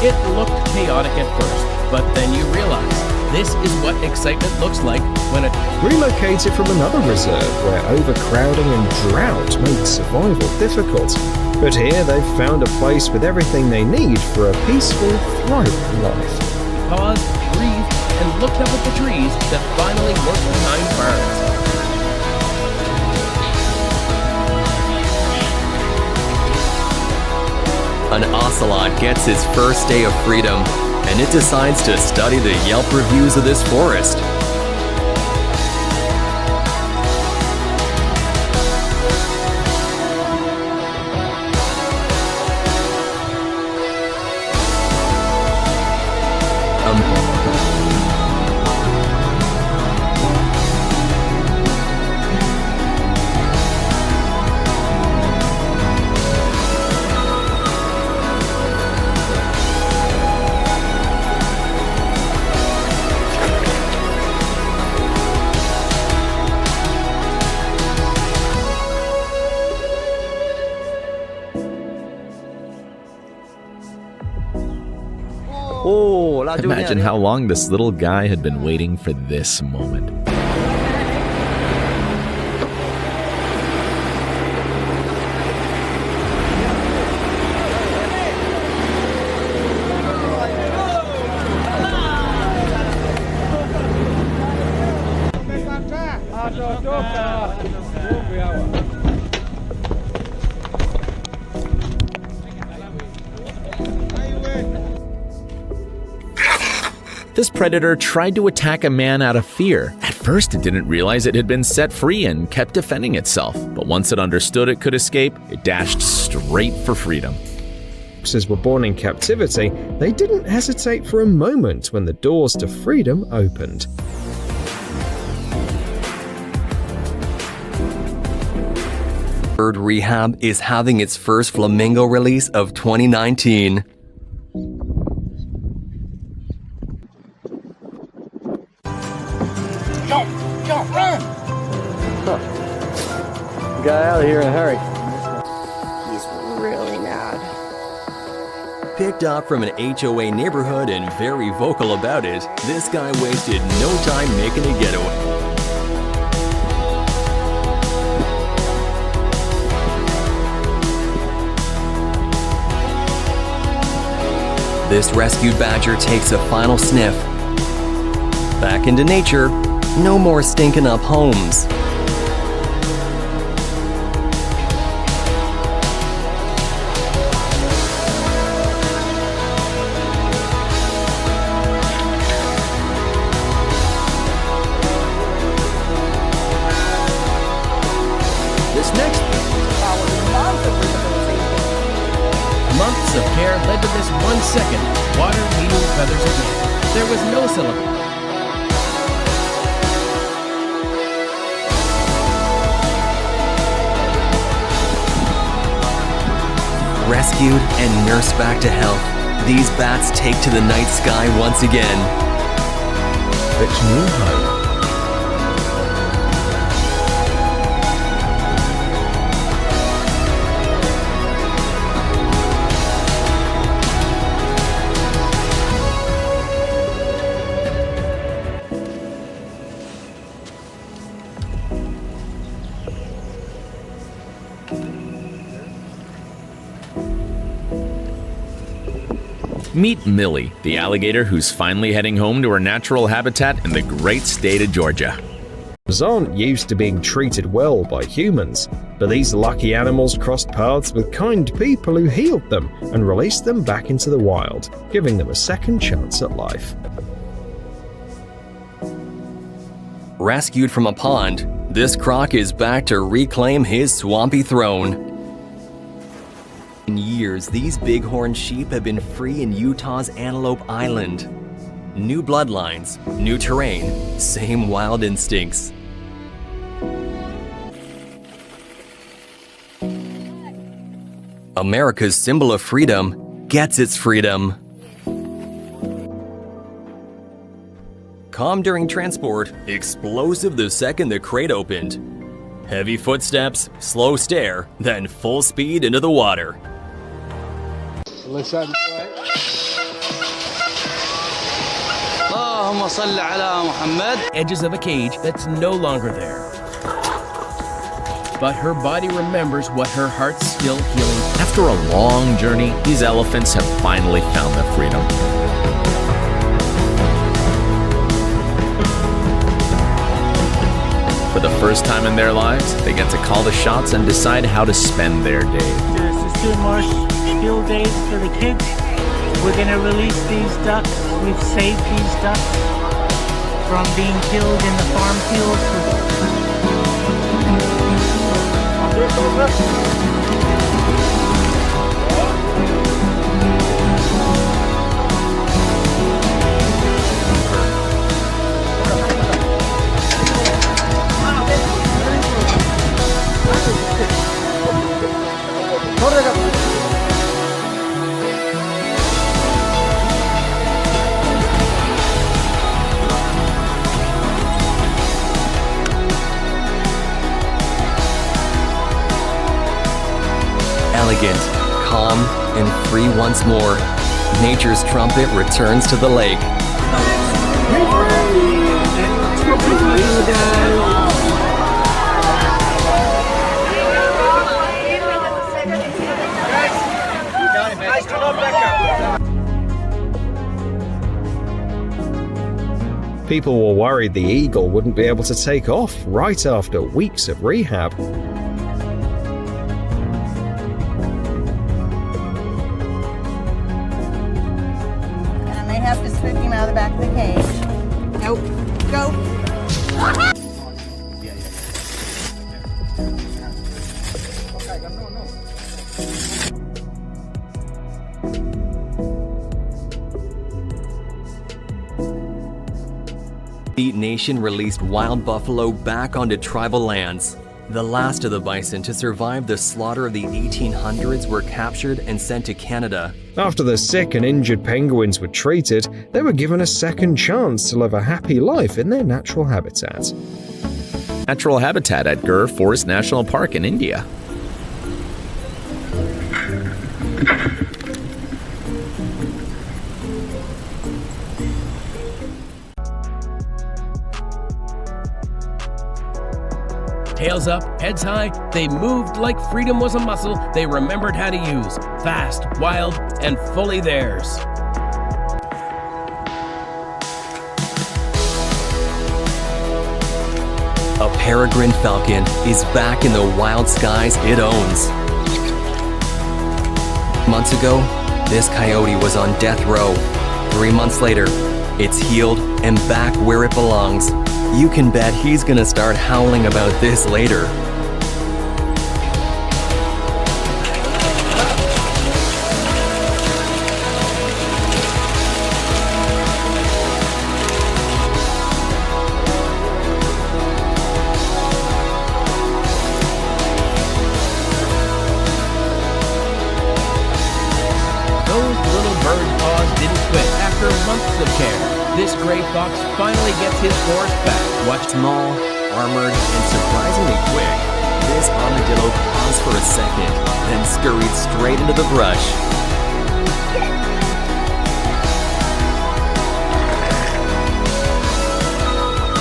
It looked chaotic at first, but then you realize this is what excitement looks like when it relocated from another reserve where overcrowding and drought made survival difficult. But here they've found a place with everything they need for a peaceful, thriving life. paused, breathed, and looked up at the trees that finally worked behind barns. An ocelot gets its first day of freedom, and it decides to study the Yelp reviews of this forest. Imagine how long this little guy had been waiting for this moment. This predator tried to attack a man out of fear. At first, it didn't realize it had been set free and kept defending itself. But once it understood it could escape, it dashed straight for freedom. Foxes were born in captivity, they didn't hesitate for a moment when the doors to freedom opened. Bird Rehab is having its first flamingo release of 2019. Don't run! Got out of here in a hurry. He's really mad. Picked up from an HOA neighborhood and very vocal about it, this guy wasted no time making a getaway. This rescued badger takes a final sniff. Back into nature, no more stinking up homes. This next months of care led to this 1 second water meeting feathers again. There was no syllable. Rescued and nursed back to health, these bats take to the night sky once again. Its new home. Meet Millie, the alligator who's finally heading home to her natural habitat in the great state of Georgia. Animals aren't used to being treated well by humans, but these lucky animals crossed paths with kind people who healed them and released them back into the wild, giving them a second chance at life. Rescued from a pond, this croc is back to reclaim his swampy throne. In years, these bighorn sheep have been free in Utah's Antelope Island. New bloodlines, new terrain, same wild instincts. America's symbol of freedom gets its freedom. Calm during transport, explosive the second the crate opened. Heavy footsteps, slow stare, then full speed into the water. اللهم صل على محمد. Edges of a cage that's no longer there. But her body remembers what her heart's still healing. After a long journey, these elephants have finally found their freedom. For the first time in their lives, they get to call the shots and decide how to spend their day. There's 2 more field days for the kids. We're gonna release these ducks. We've saved these ducks from being killed in the farm fields. Elegant, calm, and free once more, nature's trumpet returns to the lake. People were worried the eagle wouldn't be able to take off right after weeks of rehab. Have to switch him out of the back of the cage. Nope. Go. The nation released wild buffalo back onto tribal lands. The last of the bison to survive the slaughter of the 1800s were captured and sent to Canada. After the sick and injured penguins were treated, they were given a second chance to live a happy life in their natural habitat. Natural habitat at Gir Forest National Park in India. Tails up, heads high, they moved like freedom was a muscle they remembered how to use. Fast, wild, and fully theirs. A peregrine falcon is back in the wild skies it owns. Months ago, this coyote was on death row. 3 months later, it's healed and back where it belongs. You can bet he's gonna start howling about this later. Those little bird paws didn't quit after months of care. This gray fox finally gets his forest back. Watch small, armored, and surprisingly quick. This armadillo paused for a second, then scurried straight into the brush.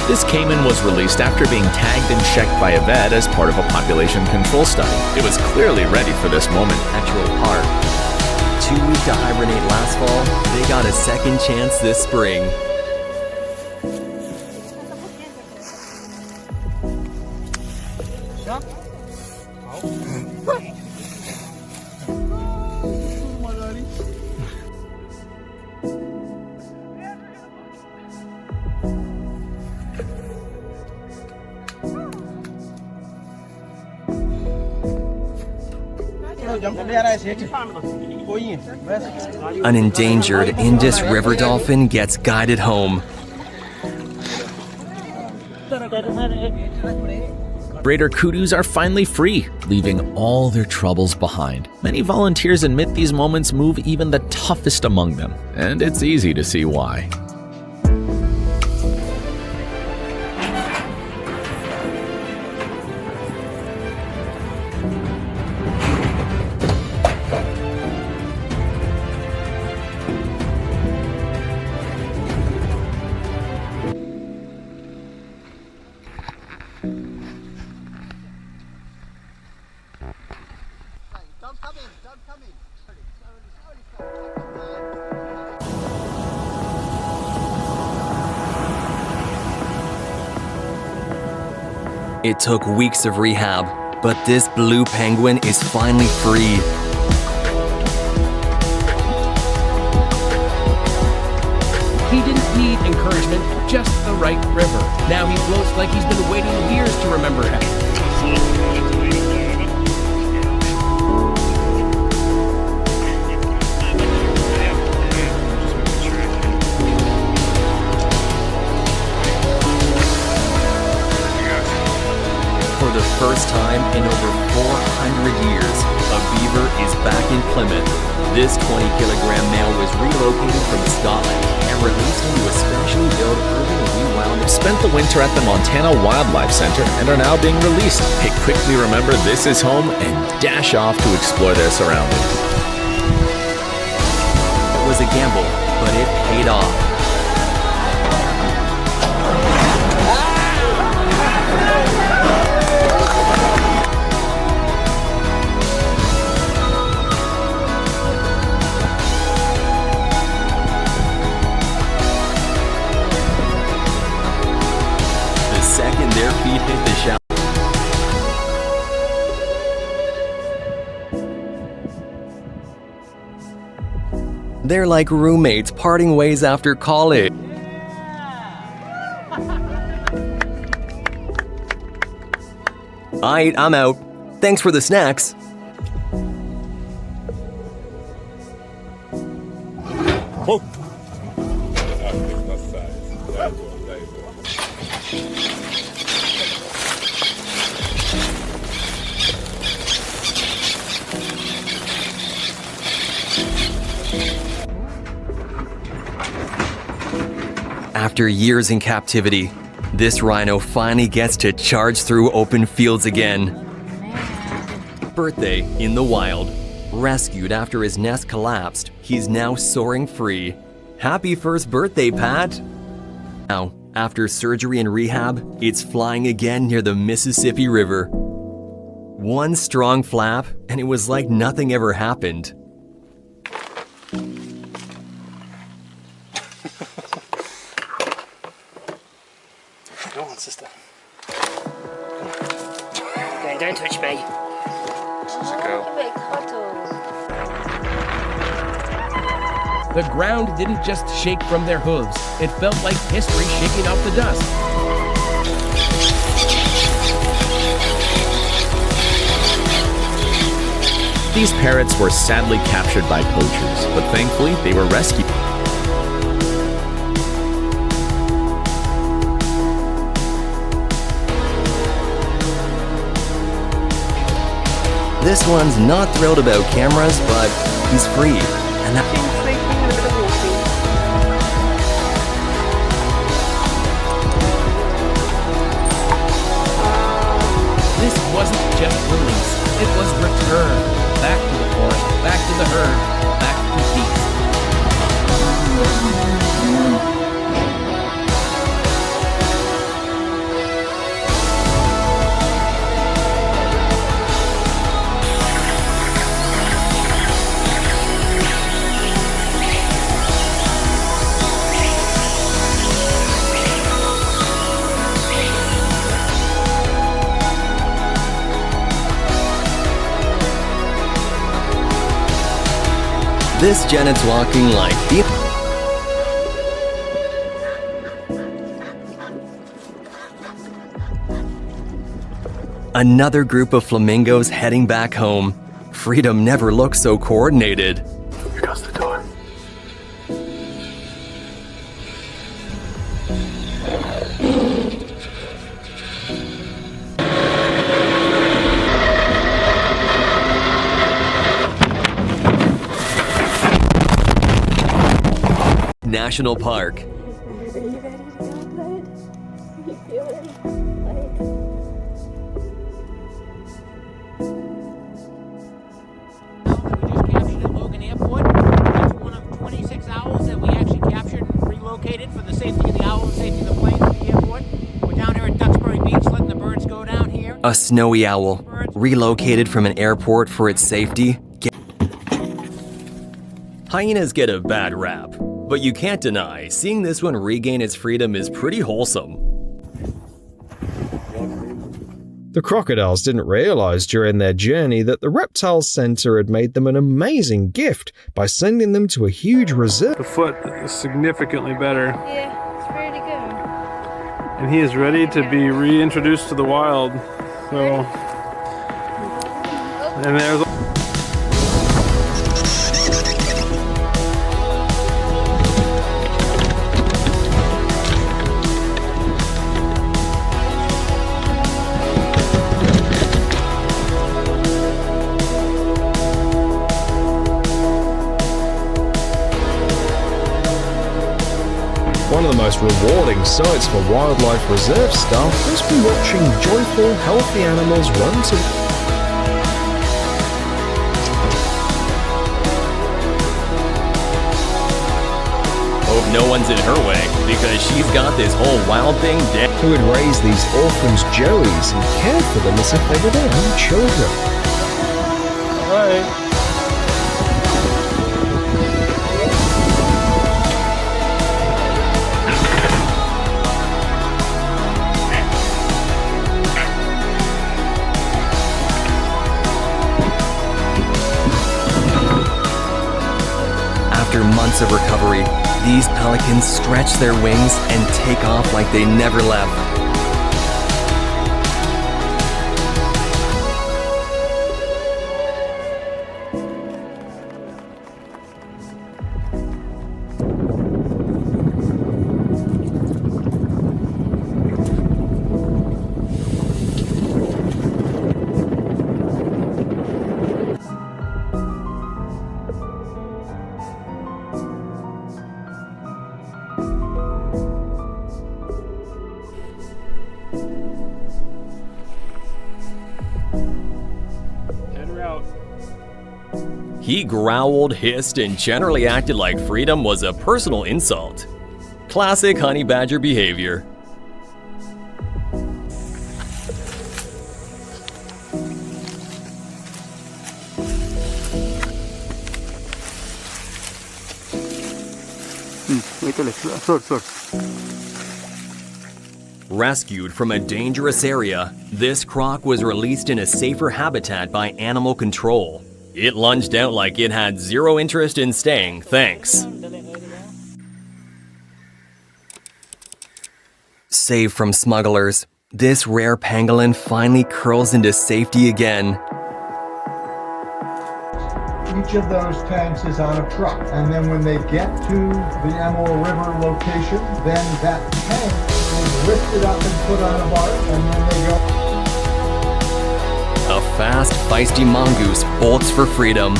This caiman was released after being tagged and checked by a vet as part of a population control study. It was clearly ready for this moment. Natural park. Too weak to hibernate last fall, they got a second chance this spring. An endangered Indus river dolphin gets guided home. Greater kudus are finally free, leaving all their troubles behind. Many volunteers admit these moments move even the toughest among them, and it's easy to see why. It took weeks of rehab, but this blue penguin is finally free. He didn't need encouragement, just the right river. Now he floats like he's been waiting years to remember it. For the first time in over 400 years, a beaver is back in Plymouth. This 20-kilogram male was relocated from Scotland and released into a specially built urban rewound. Spent the winter at the Montana Wildlife Center and are now being released. They quickly remember this is home and dash off to explore their surroundings. It was a gamble, but it paid off. The second their feet hit the shower, they're like roommates parting ways after college. Aight, I'm out. Thanks for the snacks. After years in captivity, this rhino finally gets to charge through open fields again. Birthday in the wild. Rescued after his nest collapsed, he's now soaring free. Happy first birthday, Pat! Now, after surgery and rehab, it's flying again near the Mississippi River. One strong flap, and it was like nothing ever happened. Go on, sister. Okay, don't touch me. She's a girl. The ground didn't just shake from their hooves. It felt like history shaking off the dust. These parrots were sadly captured by poachers, but thankfully they were rescued. This one's not thrilled about cameras, but he's free. And that This wasn't just release, it was return. Back to the forest, back to the herd, back to peace. this Janet's walking like the Another group of flamingos heading back home. Freedom never looked so coordinated. Here goes the door. National Park. For the safety of the owl and safety of the plane at the airport. We're down here at Duxbury Beach letting the birds go down here. A snowy owl, relocated from an airport for its safety. Hyenas get a bad rap, but you can't deny seeing this one regain its freedom is pretty wholesome. The crocodiles didn't realize during their journey that the reptile center had made them an amazing gift by sending them to a huge reserve. The foot is significantly better. Yeah, it's pretty good. And he is ready to be reintroduced to the wild. So, and there's one of the most rewarding sights for wildlife reserve staff must be watching joyful, healthy animals run to. Hope no one's in her way, because she's got this whole wild thing dead. Who would raise these orphans joeys and care for them as if they were their own children. all right. After months of recovery, these pelicans stretch their wings and take off like they never left. He growled, hissed, and generally acted like freedom was a personal insult. Classic honey badger behavior. Rescued from a dangerous area, this croc was released in a safer habitat by animal control. It lunged out like it had zero interest in staying, thanks. Saved from smugglers, this rare pangolin finally curls into safety again. Each of those tanks is on a truck, and then when they get to the Emerald River location, then that tank is lifted up and put on a barge, and then they go. A fast, feisty mongoose bolts for freedom.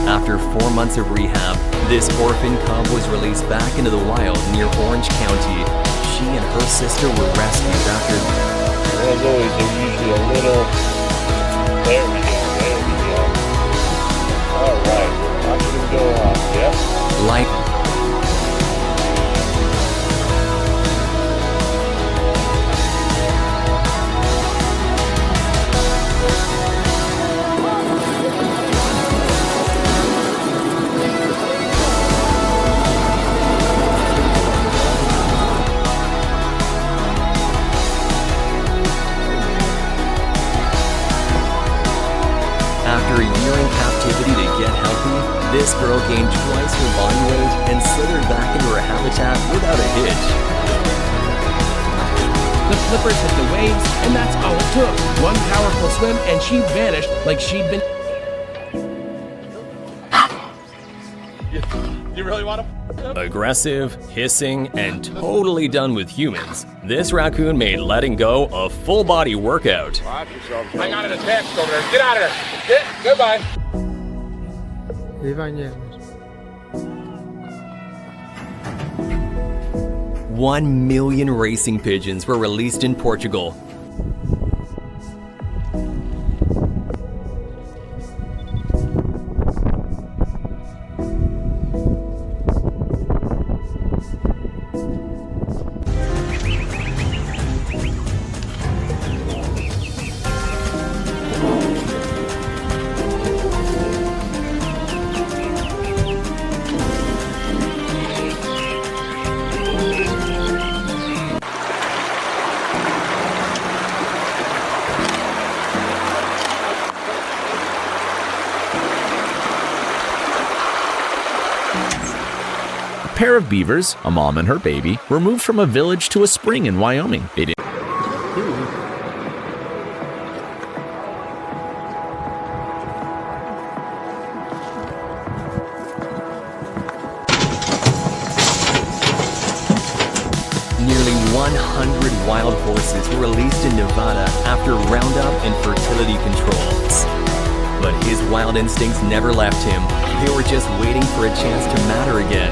After 4 months of rehab, this orphan cub was released back into the wild near Orange County. She and her sister were rescued after... As always, they're usually a little... There we go. All right, watch them go off, yep. Like... After a year in captivity to get healthy, this girl gained twice her body weight and slithered back into her habitat without a hitch. The flippers hit the waves, and that's all it took. One powerful swim, and she vanished like she'd been... You really want to? Aggressive, hissing, and totally done with humans, this raccoon made letting go a full-body workout. Watch yourself. Hang on to the text over there. Get out of there. Goodbye. 1 million racing pigeons were released in Portugal. pair of beavers, a mom and her baby, were moved from a village to a spring in Wyoming. They didn't. Nearly 100 wild horses were released in Nevada after roundup and fertility controls. But his wild instincts never left him. They were just waiting for a chance to matter again.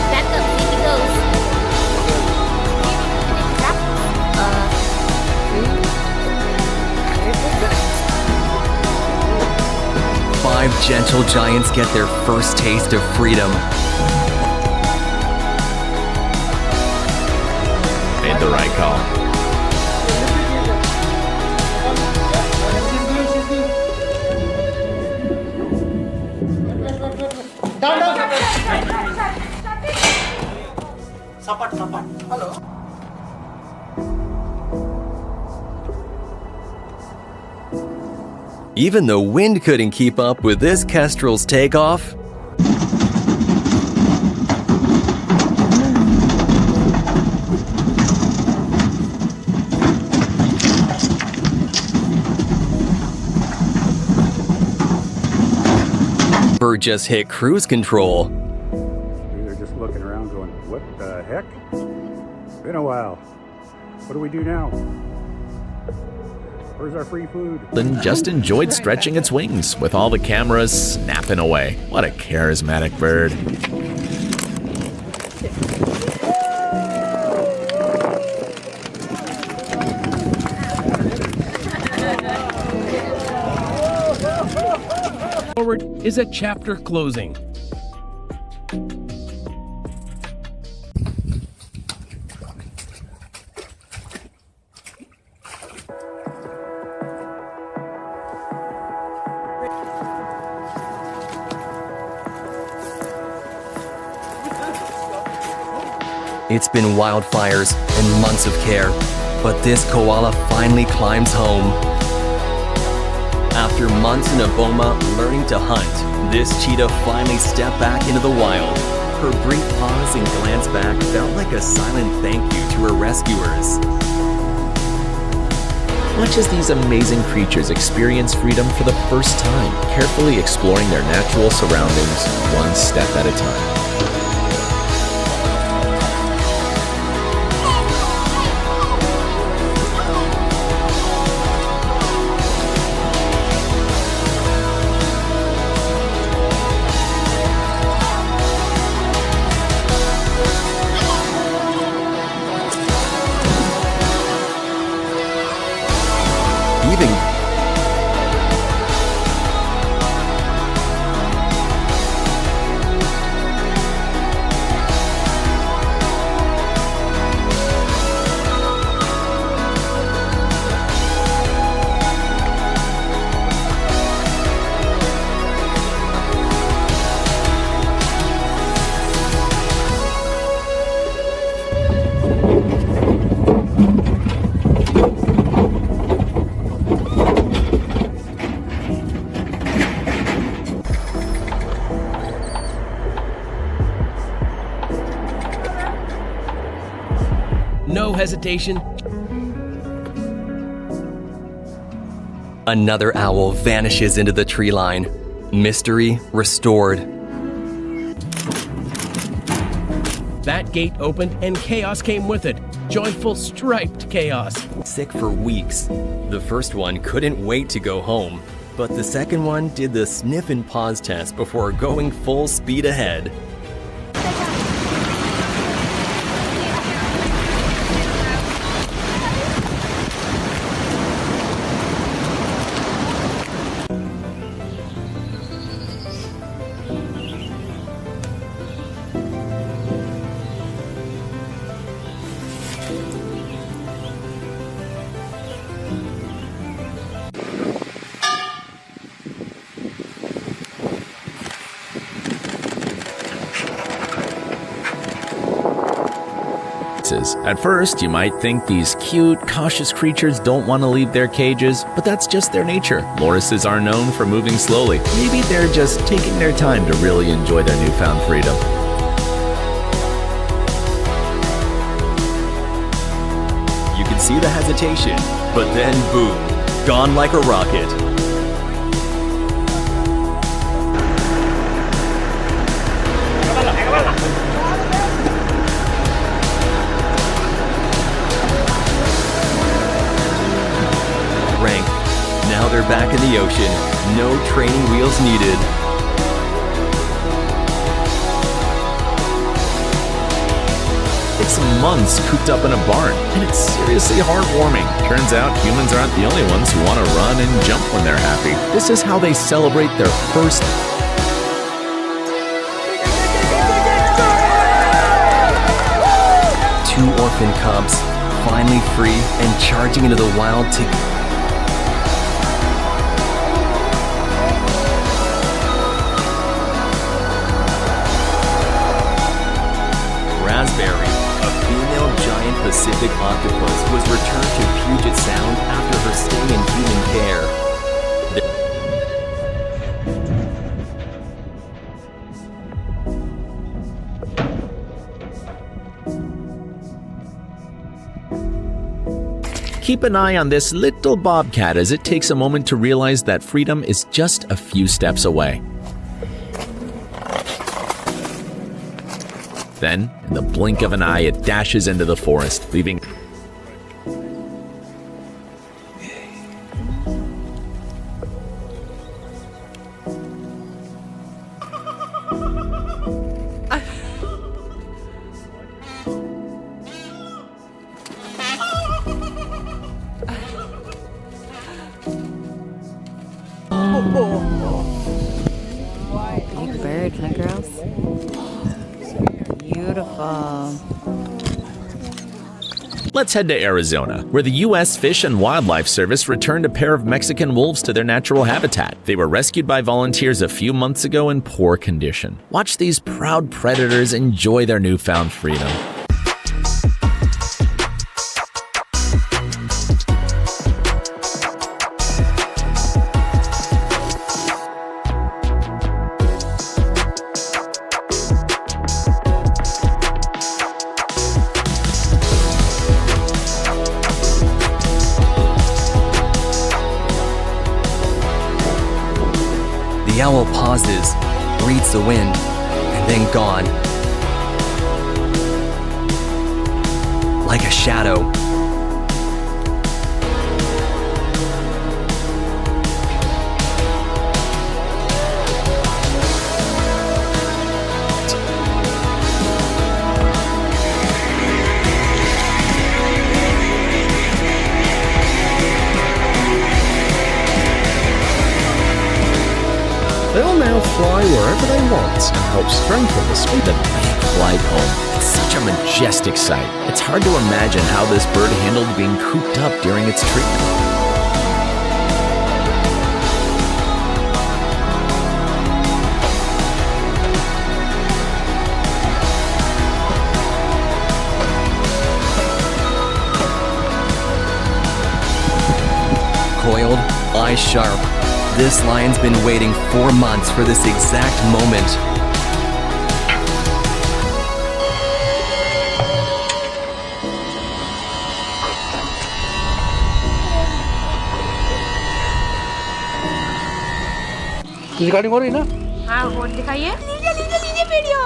Back up, see if he goes. 5 gentle giants get their first taste of freedom. Made the right call. Even the wind couldn't keep up with this kestrel's takeoff. Bird just hit cruise control. They're just looking around going, what the heck? Been a while. What do we do now? Where's our free food? And just enjoyed stretching its wings with all the cameras snapping away. What a charismatic bird. Forward is a chapter closing. It's been wildfires and months of care, but this koala finally climbs home. After months in a boma learning to hunt, this cheetah finally stepped back into the wild. Her brief pause and glance back felt like a silent thank you to her rescuers. Watch as these amazing creatures experience freedom for the first time, carefully exploring their natural surroundings, one step at a time. No hesitation. Another owl vanishes into the tree line. Mystery restored. That gate opened and chaos came with it. Joyful striped chaos. Sick for weeks. The first one couldn't wait to go home, but the second one did the sniff and pause test before going full speed ahead. consequences. At first, you might think these cute, cautious creatures don't want to leave their cages, but that's just their nature. Lorises are known for moving slowly. Maybe they're just taking their time to really enjoy their newfound freedom. You can see the hesitation, but then boom, gone like a rocket. Now they're back in the ocean. No training wheels needed. 6 months cooped up in a barn, and it's seriously heartwarming. Turns out humans aren't the only ones who want to run and jump when they're happy. This is how they celebrate their first. Two orphan cubs, finally free and charging into the wild to... Raspberry, a female giant Pacific octopus, was returned to Puget Sound after her stay in human care. Keep an eye on this little bobcat as it takes a moment to realize that freedom is just a few steps away. Then, in the blink of an eye, it dashes into the forest, leaving... Big bird, huh, girls? Beautiful. Let's head to Arizona, where the U.S. Fish and Wildlife Service returned a pair of Mexican wolves to their natural habitat. They were rescued by volunteers a few months ago in poor condition. Watch these proud predators enjoy their newfound freedom. The owl pauses, reads the wind, and then gone. Like a shadow. They'll now fly wherever they want and help strengthen the speed. The big flight home. It's such a majestic sight. It's hard to imagine how this bird handled being cooped up during its treatment. Coiled, eyes sharp. This lion's been waiting 4 months for this exact moment. Recording हो रही ना? हाँ हो दिखाइए। लीजिए लीजिए लीजिए video.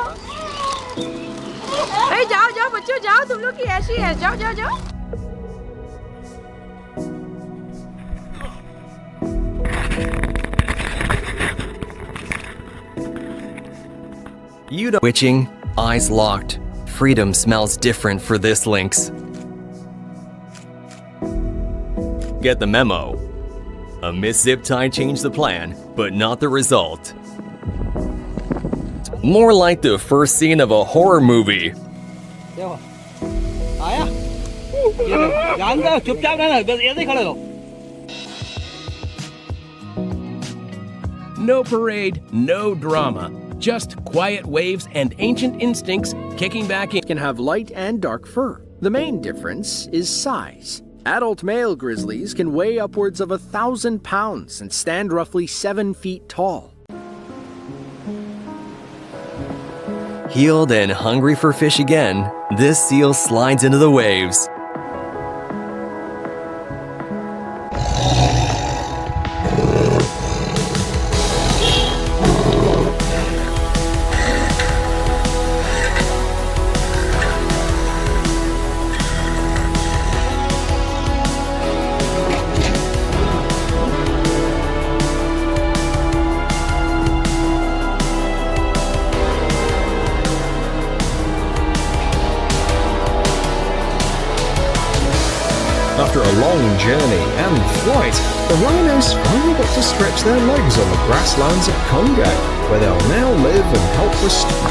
अरे जाओ जाओ बच्चों जाओ तुम लोग की ऐसी है जाओ जाओ जाओ। Witching, eyes locked. Freedom smells different for this lynx. Get the memo. A missed zip tie changed the plan, but not the result. More like the first scene of a horror movie. आया? जान दो चुपचाप रहना बस ऐसे ही खड़े रहो। No parade, no drama. Just quiet waves and ancient instincts kicking back in. Can have light and dark fur. The main difference is size. Adult male grizzlies can weigh upwards of 1,000 pounds and stand roughly 7 feet tall. Healed and hungry for fish again, this seal slides into the waves. After a long journey and flight, the rhinos finally got to stretch their legs on the grasslands of Congo, where they'll now live and help restore.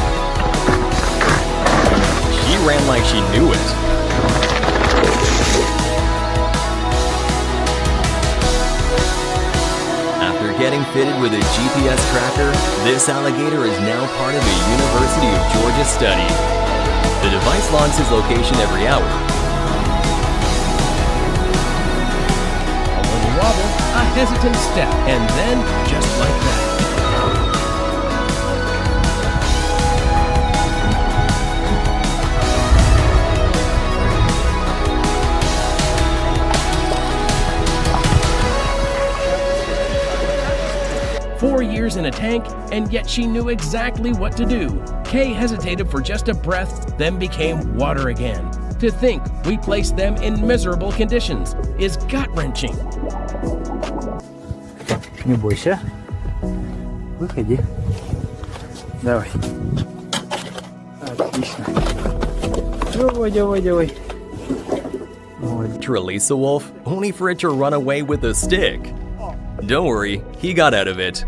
She ran like she knew it. After getting fitted with a GPS tracker, this alligator is now part of a University of Georgia study. The device logs his location every hour. Wobble, a hesitant step, and then, just like that. 4 years in a tank, and yet she knew exactly what to do. Kay hesitated for just a breath, then became water again. To think we placed them in miserable conditions is gut-wrenching. Не бойся. Выходи. Давай. Отлично. Давай. To release the wolf, only for it to run away with a stick. Don't worry, he got out of it.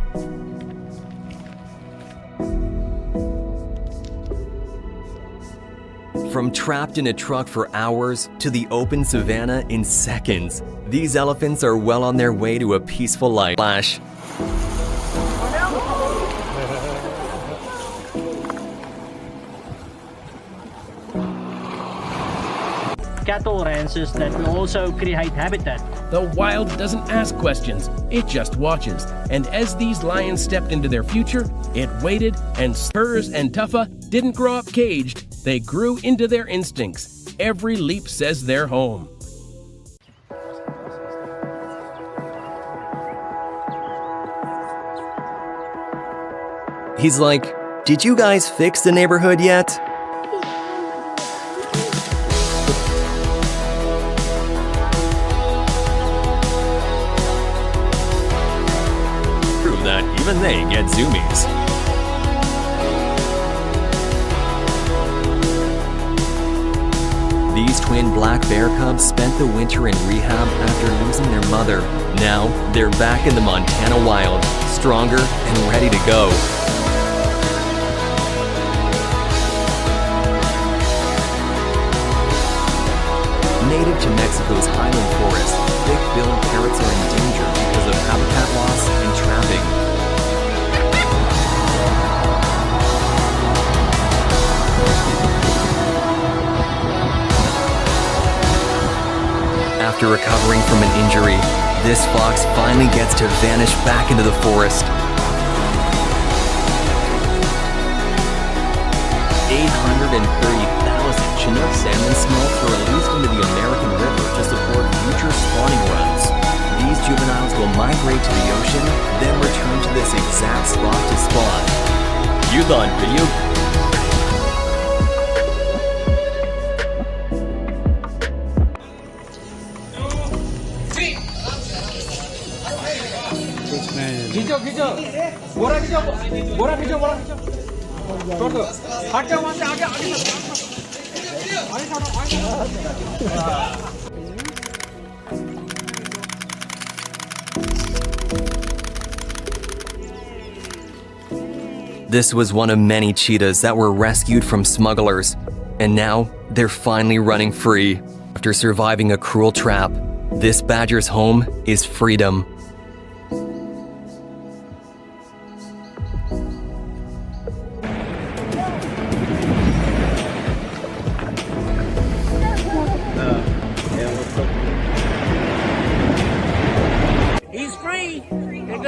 From trapped in a truck for hours to the open savanna in seconds, these elephants are well on their way to a peaceful life. Flash. Cattle ranches that will also create habitat. The wild doesn't ask questions, it just watches. And as these lions stepped into their future, it waited, and Spurs and Tuffa didn't grow up caged, they grew into their instincts. Every leap says they're home. He's like, "Did you guys fix the neighborhood yet?" Prove that even they get zoomies. These twin black bear cubs spent the winter in rehab after losing their mother. Now, they're back in the Montana wild, stronger and ready to go. Native to Mexico's highland forest, thick-billed parrots are in danger because of habitat loss and trapping. After recovering from an injury, this fox finally gets to vanish back into the forest. 830,000 Chinook salmon smolts were released into the American River to support future spawning runs. These juveniles will migrate to the ocean, then return to this exact spot to spawn. You thought video? This was one of many cheetahs that were rescued from smugglers, and now they're finally running free. After surviving a cruel trap, this badger's home is freedom.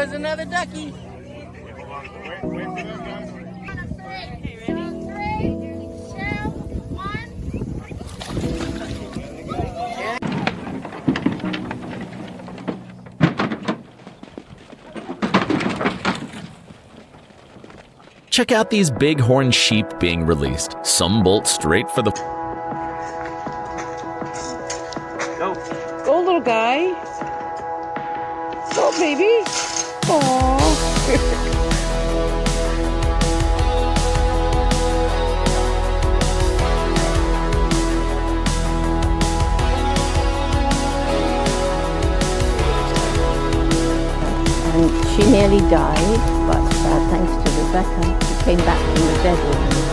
goes another ducky. Check out these bighorn sheep being released. Some bolt straight for the... Go, little guy. Go, baby. Aww. She nearly died, but thanks to Rebecca, she came back from the dead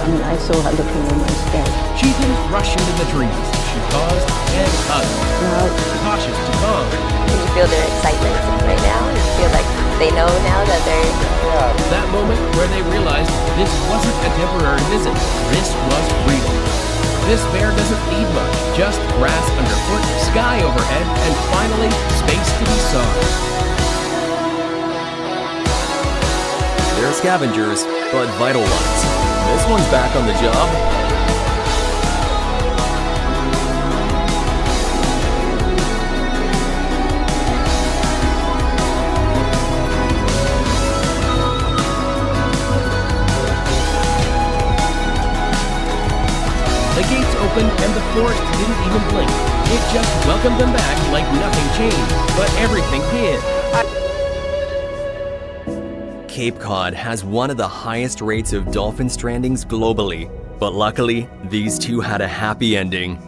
and I saw her looking almost dead. She didn't rush into the trees. She paused and hugged. No. Cautious to calm. Can you feel their excitement right now? You feel like they know now that they're... That moment where they realized this wasn't a temporary visit. This was freedom. This bear doesn't need much. Just grass underfoot, sky overhead, and finally, space to be sought. They're scavengers, but vital ones. This one's back on the job. The gates opened and the forest didn't even blink. It just welcomed them back like nothing changed, but everything did. Cape Cod has one of the highest rates of dolphin strandings globally, but luckily, these two had a happy ending.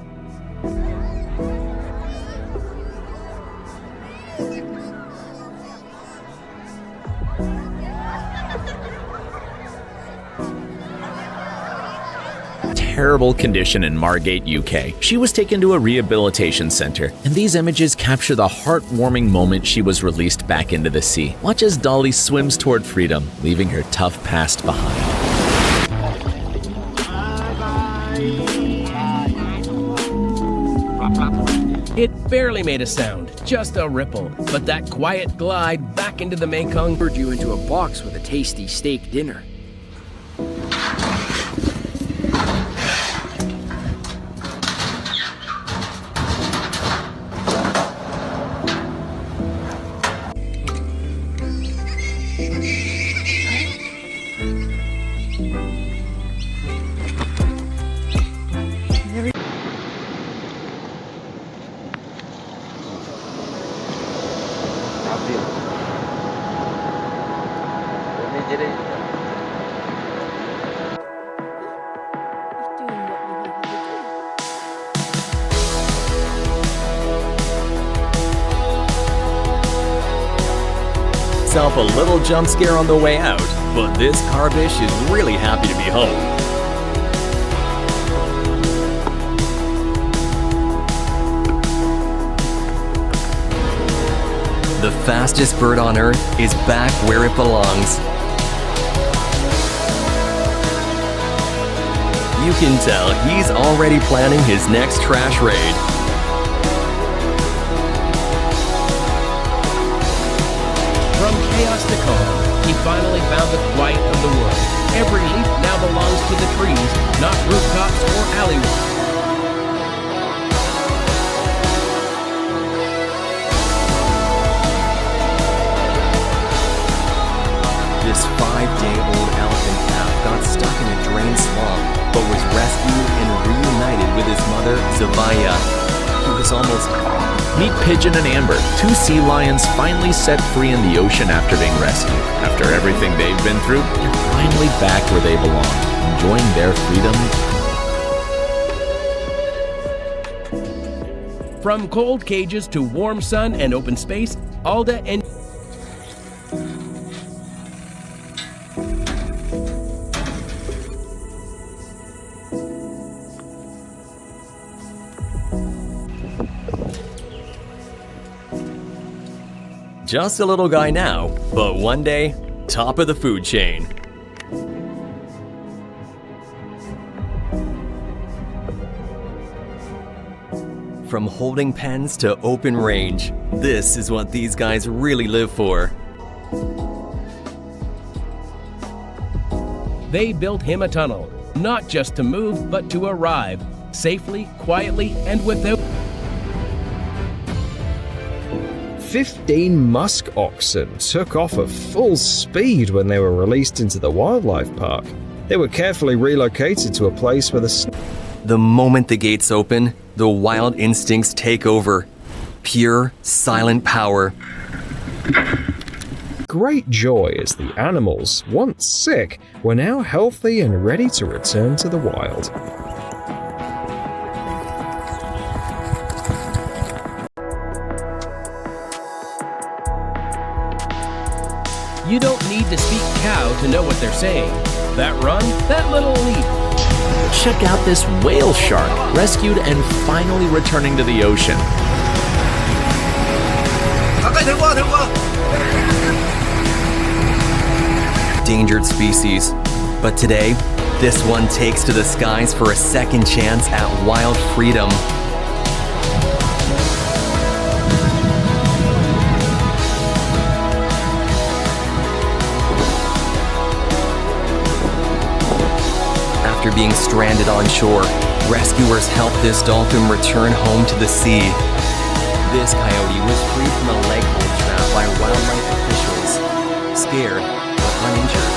Terrible condition in Margate, UK. She was taken to a rehabilitation center, and these images capture the heartwarming moment she was released back into the sea. Watch as Dolly swims toward freedom, leaving her tough past behind. It barely made a sound, just a ripple, but that quiet glide back into the Mekong Lured you into a box with a tasty steak dinner. Self a little jump scare on the way out, but this carbish is really happy to be home. The fastest bird on Earth is back where it belongs. You can tell he's already planning his next trash raid. From chaos to calm, he finally found the quiet of the world. Every leaf now belongs to the trees, not rooftops or alleyways. This 5-day-old elephant calf got stuck in a drained swamp, but was rescued and reunited with his mother, Zavaya. He was almost... Meet Pigeon and Amber, two sea lions finally set free in the ocean after being rescued. After everything they've been through, they're finally back where they belong, enjoying their freedom. From cold cages to warm sun and open space, Alda and just a little guy now, but one day, top of the food chain. From holding pens to open range, this is what these guys really live for. They built him a tunnel, not just to move, but to arrive, safely, quietly, and without... 15 musk oxen took off at full speed when they were released into the wildlife park. They were carefully relocated to a place where The moment the gates open, the wild instincts take over. Pure, silent power. Great joy as the animals, once sick, were now healthy and ready to return to the wild. You don't need to speak cow to know what they're saying. That run, that little leap. Check out this whale shark, rescued and finally returning to the ocean. Endangered species. But today, this one takes to the skies for a second chance at wild freedom. After being stranded on shore, rescuers helped this dolphin return home to the sea. This coyote was freed from a leg hold trap by wildlife officials, scared but uninjured.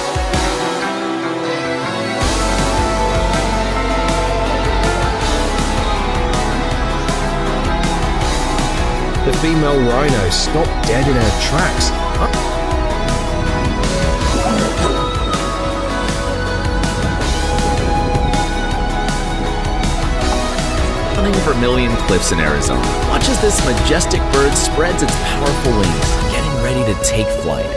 The female rhino stopped dead in her tracks. Vermilion Cliffs in Arizona. Watch as this majestic bird spreads its powerful wings, getting ready to take flight.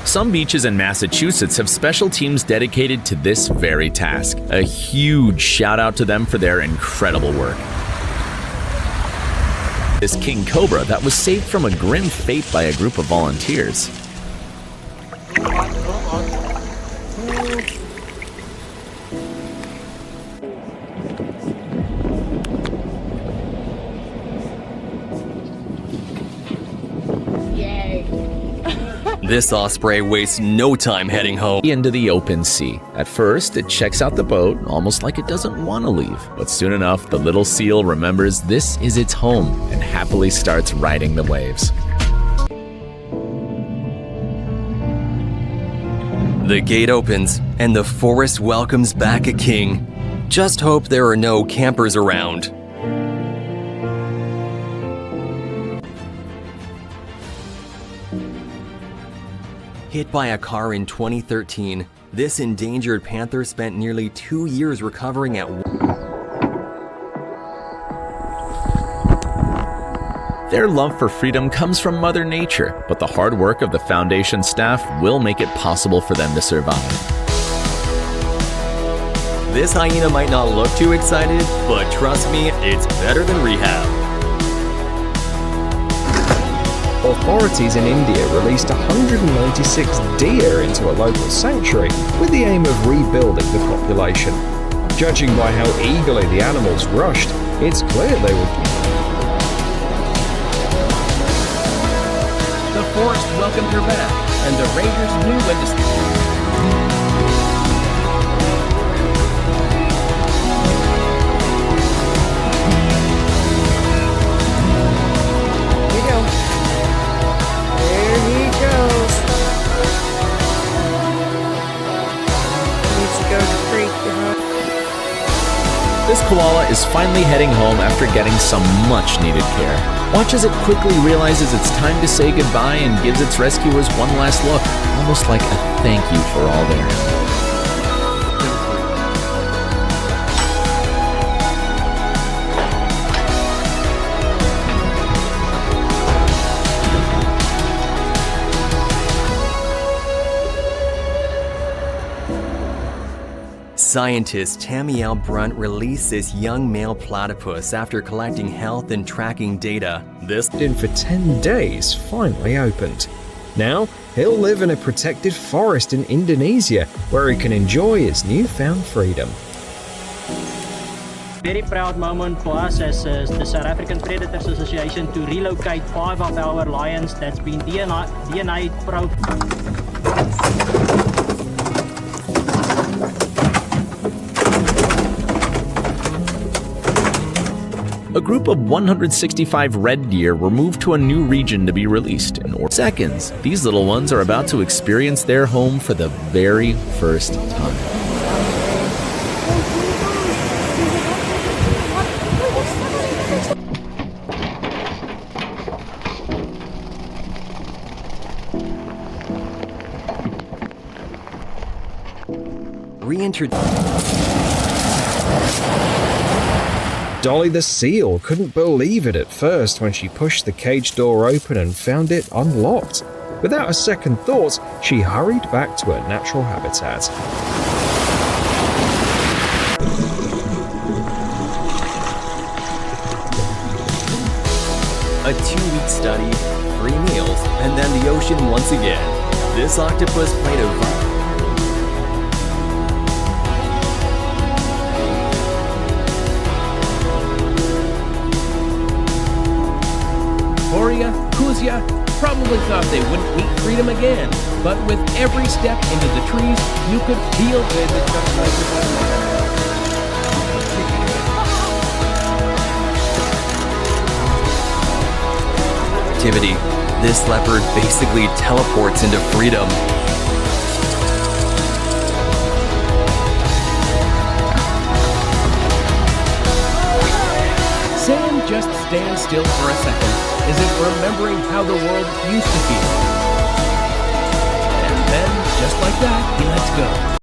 Some beaches in Massachusetts have special teams dedicated to this very task. A huge shout out to them for their incredible work. This king cobra that was saved from a grim fate by a group of volunteers. This osprey wastes no time heading home. Into the open sea. At first, it checks out the boat, almost like it doesn't want to leave. But soon enough, the little seal remembers this is its home and happily starts riding the waves. The gate opens, and the forest welcomes back a king. Just hope there are no campers around. Hit by a car in 2013, this endangered panther spent nearly 2 years recovering at. Their love for freedom comes from Mother Nature, but the hard work of the Foundation staff will make it possible for them to survive. This hyena might not look too excited, but trust me, it's better than rehab. Authorities in India released 196 deer into a local sanctuary with the aim of rebuilding the population. Judging by how eagerly the animals rushed, it's clear they would. The forest welcomed her back, and the rangers knew when to... This koala is finally heading home after getting some much needed care. Watch as it quickly realizes it's time to say goodbye and gives its rescuers one last look, almost like a thank you for all their help. Scientist Tamiel Brunt released this young male platypus after collecting health and tracking data. This in for 10 days finally opened. Now, he'll live in a protected forest in Indonesia where he can enjoy his newfound freedom. very proud moment for us as the South African Predators Association to relocate 5 of our lions that's been DNA profiled. A group of 165 red deer were moved to a new region to be released. In seconds, these little ones are about to experience their home for the very first time. Dolly the seal couldn't believe it at first when she pushed the cage door open and found it unlocked. Without a second thought, she hurried back to her natural habitat. A 2-week study, 3 meals, and then the ocean once again. This octopus played a vital Kuzia probably thought they wouldn't meet freedom again, but with every step into the trees, you could feel activity. This leopard basically teleports into freedom. Sam just stands still for a second, as if remembering how the world used to feel. And then, just like that, he lets go.